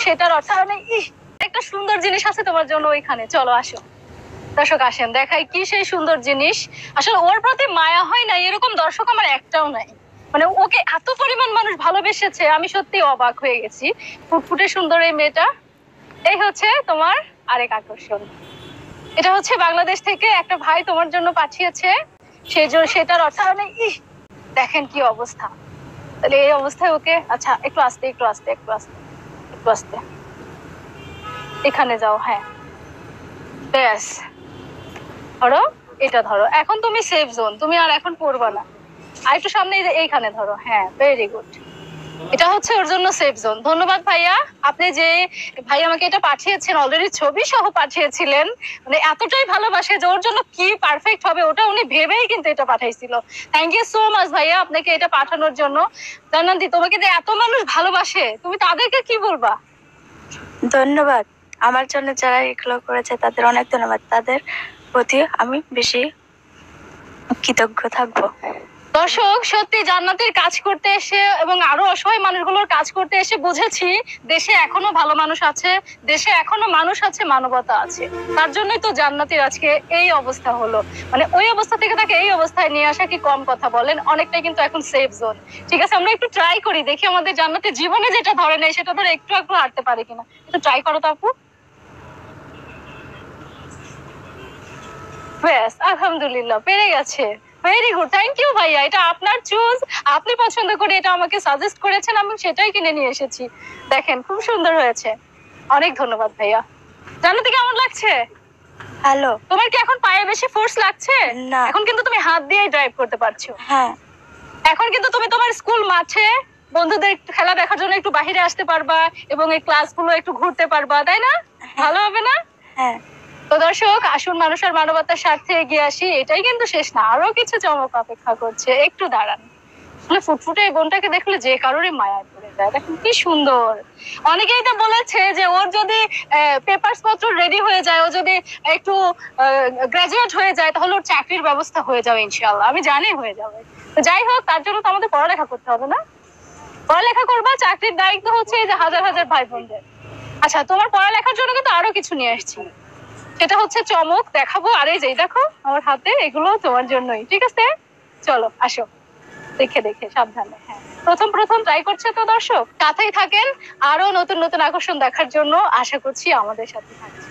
সেটার অর্থ মানে একটা সুন্দর জিনিস আছে তোমার জন্য ওইখানে, চলো আসো। দর্শক আসেন, দেখাই কি সেই সুন্দর জিনিস। আসলে ওর প্রতি মায়া হয় না এরকম দর্শক আমার একটাও নাই। মানে ওকে এত পরিমাণ মানুষ ভালোবেসেছে, আমি সত্যি অবাক হয়ে গেছি। ফুটফুটে সুন্দর এই মেয়েটা। এই হচ্ছে তোমার আরেক আকর্ষণ। এটা হচ্ছে বাংলাদেশ থেকে একটা ভাই তোমার জন্য পাঠিয়েছে। সেটার অর্থ মানে দেখেন কি অবস্থা। তাহলে এই অবস্থায় ওকে, আচ্ছা একটু আস্তে একটু আস্তে একটু আস্তে একটু আস্তে, এখানে যাও। হ্যাঁ ব্যাস, ধরো এটা ধরো, এখন তুমি সেফ জোন, তুমি আর এখন পড়বা না। আর একটু সামনে এইখানে ধরো। হ্যাঁ ভেরি গুড, এটা হচ্ছে ওর জন্য সেফ জোন। ধন্যবাদ ভাইয়া। আপনি যে ভাই আমাকে এটা পাঠিয়েছেন, অলরেডি ছবি সহ পাঠিয়েছিলেন। মানে এতটাই ভালোবাসে যে ওর জন্য কি পারফেক্ট হবে ওটা উনি ভেবেই কিন্তু এটা পাঠাইছিল। থ্যাংক ইউ সো মাচ ভাইয়া আপনাকে এটা পাঠানোর জন্য। জান্নাতি, তোমাকে যে এত মানুষ ভালোবাসে তুমি তাদেরকে কি বলবা? ধন্যবাদ। আমার জন্য যারা এগুলো করেছে তাদের অনেক ধন্যবাদ। তাদের প্রতি আমি বেশি কৃতজ্ঞ থাকবো। দর্শক সত্যি জান্নাতের কাজ করতে এসে এবং আরো অসহায় মানুষগুলোর কাজ করতে এসে বুঝেছি দেশে এখনো ভালো মানুষ আছে, দেশে এখনো মানুষ আছে, মানবতা আছে। তার জন্যই তো জান্নাতের আজকে এই অবস্থা হলো। মানে ওই অবস্থা থেকে তাকে এই অবস্থায় নিয়ে আসা কি কম কথা বলেন? অনেকটাই কিন্তু এখন সেফ জোন। ঠিক আছে, আমরা একটু ট্রাই করি, দেখি আমাদের জান্নাতের জীবনে যেটা ধরে নেই সেটা ধরে একটু একটু হাঁটতে পারে কিনা। একটু ট্রাই করো তো আপু। ব্যাস, আলহামদুলিল্লাহ পেরে গেছে। ভেরি গুড, থ্যাংক ইউ ভাইয়া। এটা আপনার চুজ, আপনি পছন্দ করে এটা আমাকে সাজেস্ট করেছেন, আমি সেটাই কিনে নিয়ে এসেছি। দেখেন খুব সুন্দর হয়েছে। অনেক ধন্যবাদ ভাইয়া। জান্নাতি কেমন লাগছে? হ্যালো। তোমার কি এখন পায়ে বেশি ফোর্স লাগছে? না। এখন কিন্তু তুমি হাত দিয়ে ড্রাইভ করতে পারছো। হ্যাঁ। এখন কিন্তু তুমি তোমার স্কুল মাঠে বন্ধুদের খেলা দেখার জন্য একটু বাহিরে আসতে পারবা এবং এই ক্লাসগুলো একটু ঘুরতে পারবা, তাই না? ভালো হবে না? হ্যাঁ। তো দর্শক আসুন মানুষের মানবতার স্বার্থে এগিয়ে আসি। এটাই কিন্তু শেষ না, আরো কিছু চমক অপেক্ষা করছে, একটু দাঁড়ান। আসলে ফুটফুটে এই বোনটাকে দেখলে যে কারোরই মায়া পড়ে যায়। দেখেন কি সুন্দর। অনেকেই তো বলেছে যে ওর যদি পেপারস পত্র রেডি হয়ে যায়, ও যদি একটু গ্রাজুয়েট হয়ে যায় তাহলে ওর চাকরির ব্যবস্থা হয়ে যাবে ইনশাআল্লাহ। আমি জানি হয়ে যাবে। তো যাই হোক, তার জন্য তো আমাদের পড়ালেখা করতে হবে না? পড়ালেখা করবা, চাকরির দায়িত্ব হচ্ছে এই যে হাজার হাজার ভাই বোনদের। আচ্ছা, তোমার পড়ালেখার জন্য কিন্তু আরো কিছু নিয়ে আসছি, সেটা হচ্ছে চমক দেখাবো। আর এই যে দেখো আমার হাতে, এগুলো তোমার জন্যই। ঠিক আছে, চলো আসো, দেখে দেখে সাবধানে। হ্যাঁ, প্রথম প্রথম ট্রাই করছে তো দর্শক, সাথেই থাকেন। আরো নতুন নতুন আকর্ষণ দেখার জন্য আশা করছি আমাদের সাথে থাকছে।